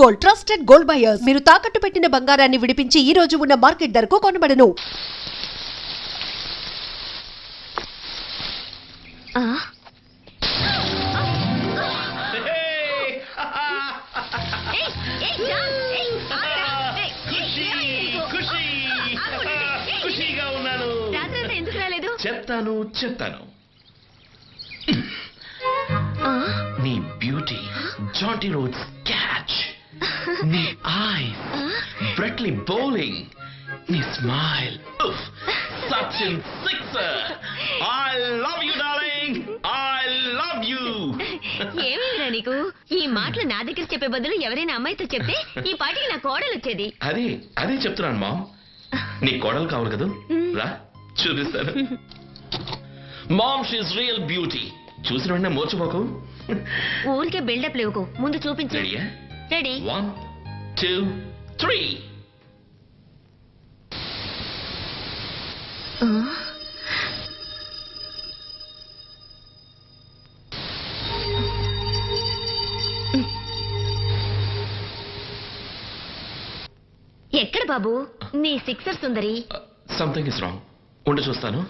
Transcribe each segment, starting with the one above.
Gold trusted gold buyers. మీరు తాకట్టు పెట్టిన బంగారాన్ని విడిపించి ఈ రోజు ఉన్న మార్కెట్ ధరకు కొనబడను. చెప్తాను నీ బ్యూటీ, జాంటీ రోడ్స్ క్యాచ్, నీ ఐస్, బ్రెట్లీ బౌలింగ్, నీ smile, such and sixer. I love you darling, I love you. ఏమిరా నీకు ఈ మాటలు నా దగ్గర చెప్పే బదులు ఎవరైనా అమ్మాయితో చెప్తే ఈ పాటికి నా కోడలు వచ్చేది. అదే చెప్తున్నాను మామ్. నీ కోడలు కావాలి కదా, రా చూపిస్తాను. Mom, she's real beauty. చూసిన వెంటనే మోర్చిపోకు. ఊరికే బిల్డప్ లేవుకు, ముందు చూపించు. రెడీ? 1 2 3. ఎక్కడ బాబు నీ sixer Sundari? Something is wrong. ఉండి చూస్తాను.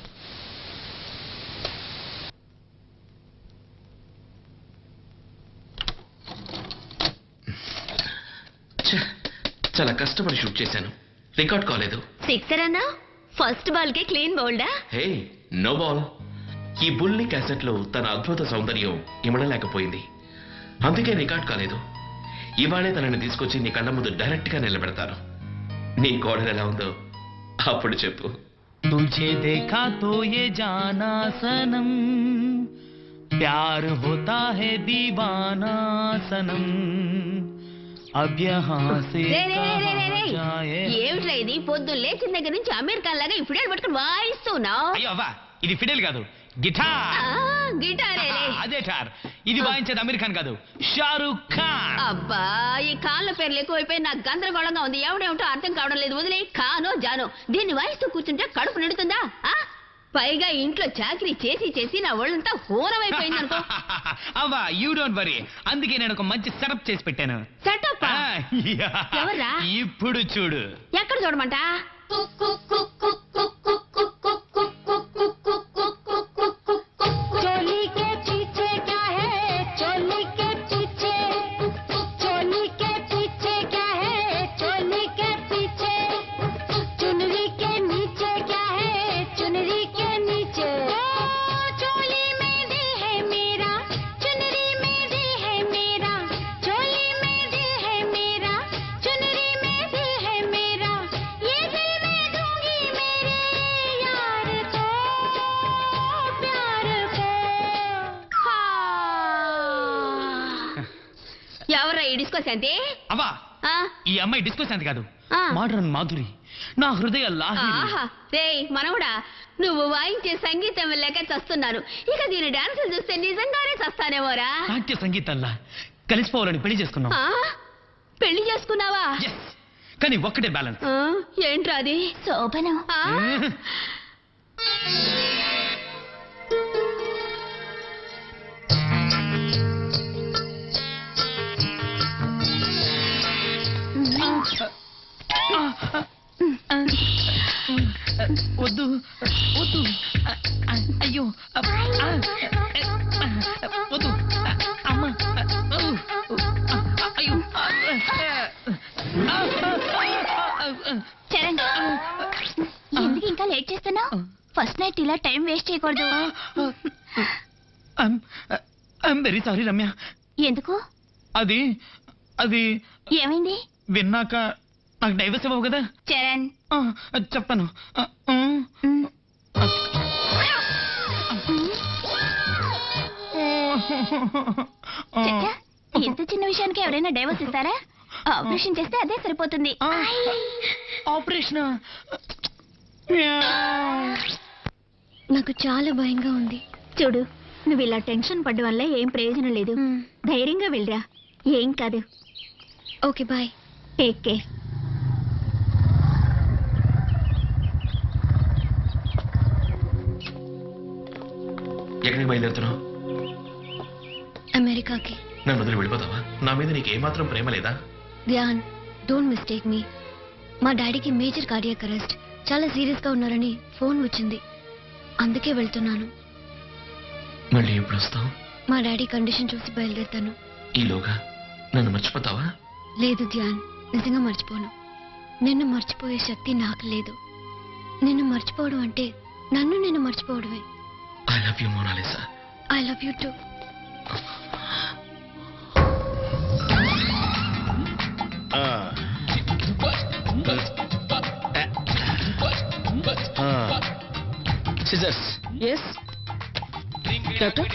చాలా కష్టపడి షూట్ చేశాను, రికార్డ్ కాలేదు. సిక్సర్ అన్నా ఫస్ట్ బాల్ కే క్లీన్ బౌల్డా? హే, నో బాల్. ఈ బుల్లి క్యాసెట్ లో తన అద్భుత సౌందర్యం ఇమడలేకపోయింది, అందుకే రికార్డ్ కాలేదు. ఇవాళే తనని తీసుకొచ్చి నీ కళ్ళ ముందు డైరెక్ట్ గా నిలబెడతాను. నీ కోడలు ఎలా ఉందో అప్పుడు చెప్పు. तुझे देखा तो ये जाना सनम, प्यार होता है दीवाना सनम, अब यहाँ से ఏమిట్రా ఇది? పొద్దున్న లేచిన దగ్గర నుంచి అమెరికా లాగా ఈ ఫిడేల్ పట్టుకుని వాయిస్తున్నావు. అయ్యో అవ్వా, ఇది ఫిడేల్ కాదు, గిటార్. గిటారే అదే టార్. ఇది వాయించేది అమీర్ ఖాన్ కాదు, షారూక్ ఖాన్. అబ్బా, ఈ కాళ్ళ పేర్లు ఎక్కువైపోయి నాకు గందరగోళంగా ఉంది. ఎవడేమిటో అర్థం కావడం లేదు. వదిలే, ఖానో జానో. దీన్ని వాయిస్తూ కూర్చుంటే కడుపు నిండుతుందా? పైగా ఇంట్లో చాకరీ చేసి చేసి నా ఒళ్ళంతా హోరమైపోయింది అనుకో. అవ్వా, యూ డోంట్ వరీ. అందుకే నేను ఒక మంచి సెటప్ చేసి పెట్టాను. సెటప్? ఎవర్రా? ఇప్పుడు చూడు. ఎక్కడ చూడమంట? ఎవరా ఈ డిస్కో శాంతి? అవ్వా, ఈ అమ్మాయి డిస్కో శాంతి కాదు, మోడర్న్ మాధురి, నా హృదయ లాహిరి. మనవడా, నువ్వు వాయించే సంగీతం లేక చస్తున్నాను. ఇక దీని డాన్సులు చూస్తే నిజంగానే చస్తానేమోరా. నాట్య సంగీతంలా కలిసిపోవాలని పెళ్లి చేసుకున్నావు. పెళ్లి చేసుకున్నావా? కానీ ఒక్కటే బ్యాలెన్స్. ఏంట్రా అది? శోభనం. వద్దు వద్దు, అయ్యో వద్దు అమ్మ, అయ్యో. చరణ్, ఎందుకు ఇంకా లేట్ చేస్తున్నావు? ఫస్ట్ నైట్ ఇలా టైం వేస్ట్ చేయకూడదు. I'm very sorry Ramya. ఎందుకు? అది ఏమైంది? విన్నాక నాకు డైవర్స్ ఇవ్వవు కదా. చరణ్, చెప్తాను. ఇంత చిన్న విషయానికి ఎవరైనా డైవర్స్ ఇస్తారా? ఆపరేషన్ చేస్తే అదే సరిపోతుంది. ఆపరేషన్? నాకు చాలా భయంగా ఉంది. చూడు, నువ్వు ఇలా టెన్షన్ పడ్డ వల్ల ఏం ప్రయోజనం లేదు. ధైర్యంగా వెళ్ళరా, ఏం కాదు. Okay, bye. Take care. ఎక్కడికి బయలుదేరుతున్నావు? అమెరికాకి. నన్ను వదిలి వెళ్ళిపోతావా? నా మీద నీకు ఏమాత్రం ప్రేమ లేదా? ధ్యాన్, డోంట్ మిస్టేక్ మీ. మా డాడీకి మేజర్ కార్డియాక్ అరెస్ట్, చాలా సీరియస్ గా ఉన్నారని ఫోన్ వచ్చింది. అందుకే వెళ్తున్నాను. మళ్ళీ ఎప్పుడు వస్తావు? మా డాడీ కండిషన్ చూసి బయలుదేరుతాను. ఈలోగా నన్ను మర్చిపోతావా? లేదు ధ్యాన్, నిజంగా మర్చిపోను. నిన్ను మర్చిపోయే శక్తి నాకు లేదు. నిన్ను మర్చిపోవడం అంటే నన్ను నేను మర్చిపోవడమే. I love you Mona Lisa. I love you too. Scissors. Yes doctor.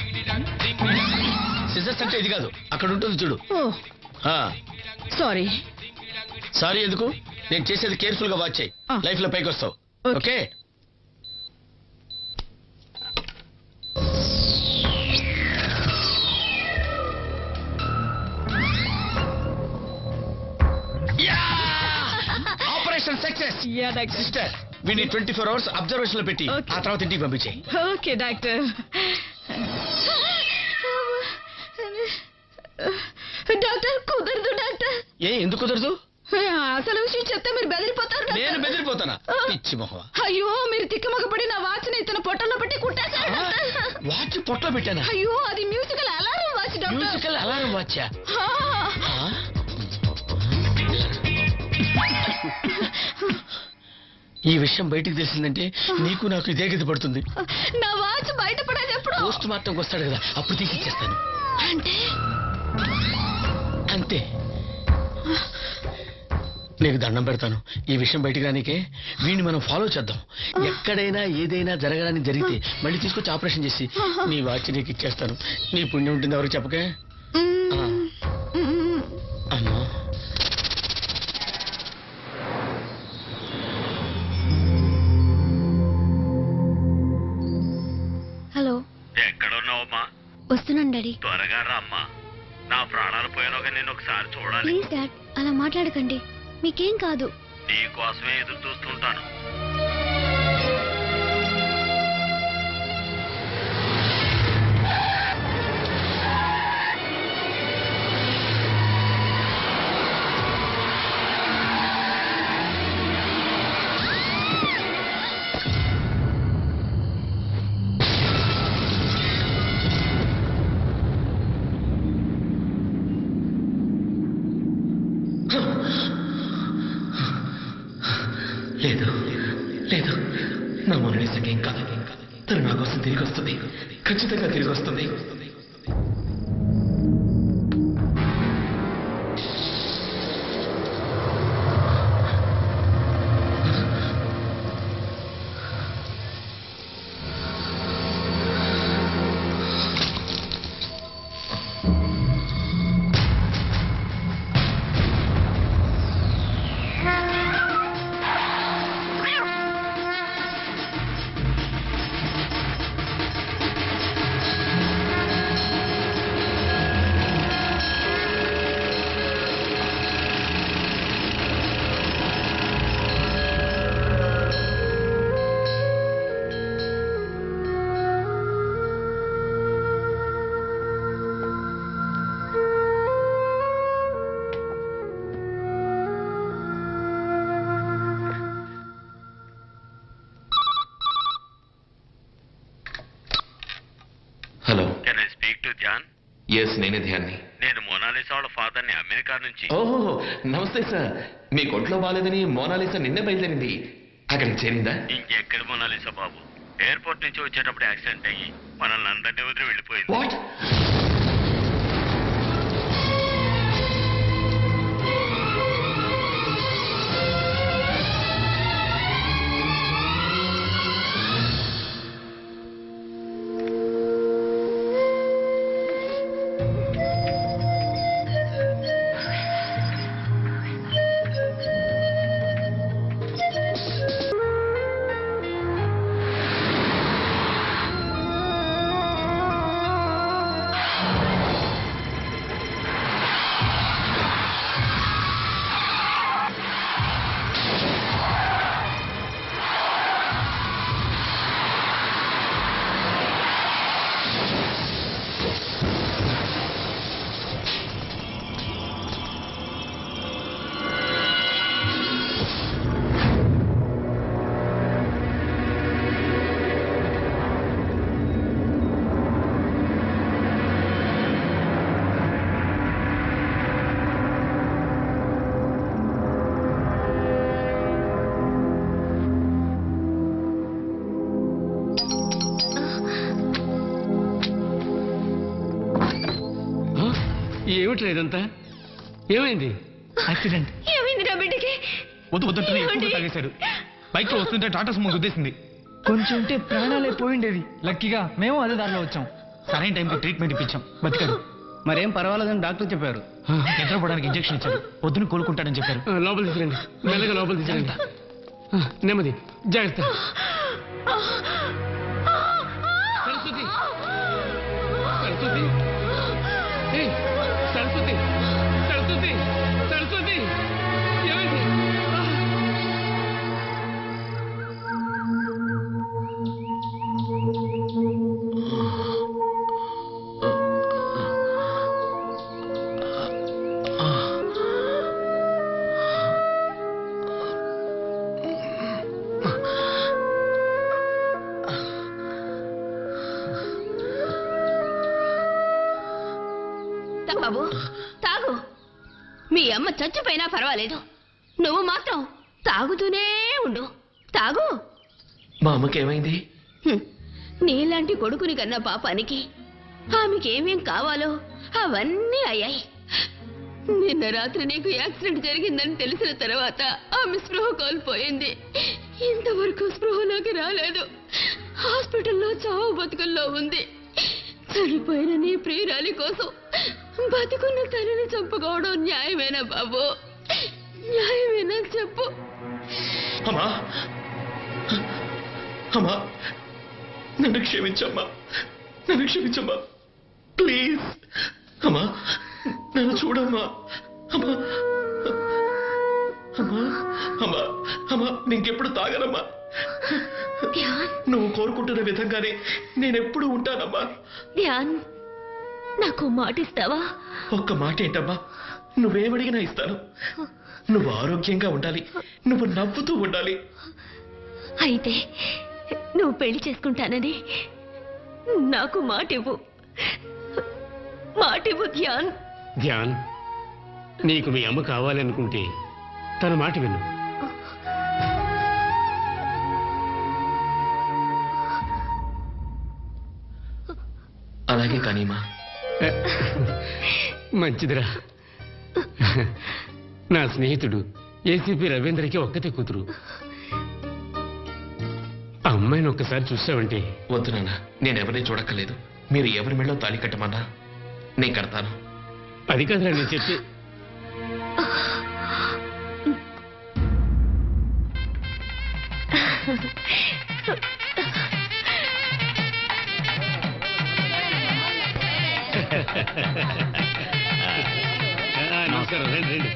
Scissors అంటే ఇది కాదు, అక్కడ ఉంటుంది చూడు. ఓ సారీ. సారీ ఎందుకు? నేను చేసేది కేర్ఫుల్ గా వాచ్ చేయి. లైఫ్ లో పైకి వస్తావు. ఓకే. Operation success. సిస్టర్, వీడిని 24 hours అబ్జర్వేషన్ లో పెట్టి ఆ తర్వాత ఇంటికి పంపించే. Okay doctor. డాక్టర్ కుదరదు డాక్టర్. ఎందుకు కుదరదు? అసలు విషయం చెప్తే మీరు బెదిరిపోతారు. నేను బెదిరిపోతానా? పిచ్చి మొహం. అయ్యో, మీరు తిక్కమగపడి నా వాచ్ని ఇతను పొట్టలో పెట్టి కుట్టేశారు డాక్టర్. వాచ్ పొట్టలో పెట్టానా? అయ్యో, అది musical alarm watch doctor. Musical alarm వాచా? ఈ విషయం బయటికి తెలిసిందంటే నీకు నాకు ఇదే గతి పడుతుంది. నా వాచ్ బయటపడేది ఎప్పుడు? పోస్ట్ మార్టంకి వస్తాడు కదా, అప్పుడు తీసి ఇచ్చేస్తాను. అంటే అంతే. నీకు దండం పెడతాను, ఈ విషయం బయటికి రానికే వీడిని మనం ఫాలో చేద్దాం. ఎక్కడైనా ఏదైనా జరగడానికి జరిగితే మళ్ళీ తీసుకొచ్చి ఆపరేషన్ చేసి నీ వాచ్ నీకు ఇచ్చేస్తాను. నీ పుణ్యం ఉంటుంది, ఎవరికి చెప్పకే. అమ్మా, హలో. ఎక్కడున్నావమ్మా? వస్తున్నాను డాడీ. త్వరగా రామ్మా, నా ప్రాణాలు పోయినాక నేను ఒకసారి చూడాలి. ప్లీజ్ డాడ్, అలా మాట్లాడకండి. మీకేం కాదు. నీ కోసమే ఎదురు చూస్తుంటాను. లేదు లేదు, నా మోనాలిసాకి ఏం కాదు. తను నా కోసం తిరిగి వస్తుంది, ఖచ్చితంగా తిరిగి వస్తుంది. Hello. Can I speak to Dhyan? Yes, నేనే ధ్యాన్ని. నేను మోనాలిసా వాళ్ళ ఫాదర్ ని, అమెరికా నుంచి. ఓహో, నమస్తే సార్. మీ ఒంట్లో బాగాలేదని మోనాలిసా నిన్నే బయలుదేరింది. అక్కడికి చేరిందా? ఇంకెక్కడ మోనాలిసా బాబు, ఎయిర్పోర్ట్ నుంచి వచ్చేటప్పుడు యాక్సిడెంట్ అయ్యి మనల్ని అందరినీ వదిలి వెళ్ళిపోయింది. వాట్? ఏమిట్రా ఇదంతా? ఏమైంది? యాక్సిడెంట్. ఏమైంది నా బిడ్డకి? వద్దంటే ఎక్కువ తాగేశాడు. బైక్ లో వస్తుంటే టాటా సుమో గుద్దేసింది. కొంచెం ఉంటే ప్రాణాలే పోయిండేది. లక్కీగా మేము అదే దారిలో వచ్చాం. సరైన టైంకి ట్రీట్మెంట్ ఇప్పించాం, బతికాడు. మరేం పర్వాలేదని డాక్టర్ చెప్పారు. నిద్రపోవడానికి ఇంజెక్షన్ ఇచ్చారు, పొద్దున కోలుకుంటాడని చెప్పారు. లోపల తీసుకురండి, మెల్లగా లోపల తీసుకురండి. నెమ్మది, జాగ్రత్త. సరస్వతి, సరస్వతి, ఏయ్, సరస్వతి, సరస్వతి, సరస్వతి, ఏమైంది? బాబు తాగు. మీ అమ్మ చచ్చిపోయినా పర్వాలేదు, నువ్వు మాత్రం తాగుతూనే ఉండు. తాగు. మా అమ్మకి ఏమైంది? నీలాంటి కొడుకుని కన్న పాపానికి ఆమెకేమేం కావాలో అవన్నీ అయ్యాయి. నిన్న రాత్రి నీకు యాక్సిడెంట్ జరిగిందని తెలిసిన తర్వాత ఆమె స్పృహ కోల్పోయింది. ఇంతవరకు స్పృహలోకి రాలేదు. హాస్పిటల్లో చావు బతుకుల్లో ఉంది. చనిపోయిన నీ ప్రియురాలి కోసం బతుకున్న తల్లిని చంపుకోవడం న్యాయమేనా బాబు? న్యాయమేనా చెప్పు. అమ్మా, అమ్మా, నన్ను క్షమించమ్మా, నన్ను క్షమించమ్మా, ప్లీజ్. అమ్మా, నన్ను చూడమ్మా. అమ్మా, అమ్మా, అమ్మా, అమ్మా, నీకెప్పుడు తాగనమ్మా. నువ్వు కోరుకుంటున్న విధంగానే నేనెప్పుడు ఉంటానమ్మా. ధ్యాన్, నాకు మాట ఇస్తావా? ఒక్క మాట ఏంటమ్మా, నువ్వేమడిగినా ఇస్తాను. నువ్వు ఆరోగ్యంగా ఉండాలి, నువ్వు నవ్వుతూ ఉండాలి. అయితే నువ్వు పెళ్లి చేసుకుంటానని నాకు మాటివ్వు. మాటివ్వు ధ్యాన్. ధ్యాన్, నీకు మీ అమ్మ కావాలనుకుంటే తన మాట విను. అలాగే కానీమా. మంచిదిరా. నా స్నేహితుడు ఏసీపీ రవీంద్రకి ఒక్కతే కూతురు. ఆ అమ్మాయిని ఒక్కసారి చూసావంటే. వద్దు నాన్న, నేనెవరిని చూడక్కర్లేదు. మీరు ఎవరి మెళ్ళో తాళి కట్టమన్నా నేను కడతాను. అది కాదురా నేను చెప్పి. నమస్కారం, రండి రండి.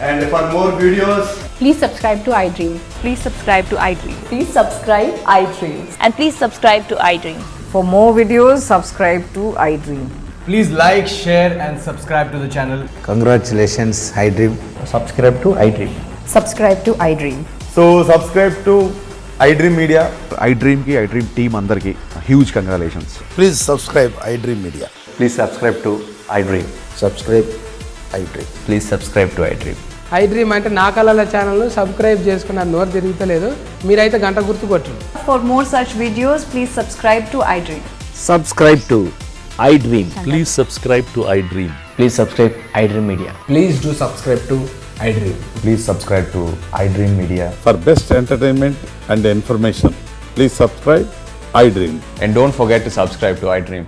And for more videos, please subscribe to iDream. Please subscribe to iDream. Please subscribe iDream. And please subscribe to iDream. For more videos, subscribe to iDream. please like, share and subscribe to the channel. Congratulations, iDream. Subscribe to iDream. Subscribe to iDream. So subscribe to iDream Media. iDream ki iDream team andarki huge congratulations. Please subscribe iDream Media. Please subscribe to iDream. Subscribe iDream. Please subscribe to iDream. I dream అంటే నా కళల ఛానల్ను subscribe చేసుకున్న నోరు తిరుగుతలేదు. మీరైతే గంట గుర్తు కొట్టండి. For more such videos, please subscribe to iDream. Subscribe to I dream. Please subscribe to iDream. Please subscribe I dream media. Please do subscribe to iDream. Please subscribe to iDream Media. For best entertainment and information, please subscribe iDream. And don't forget to subscribe to iDream.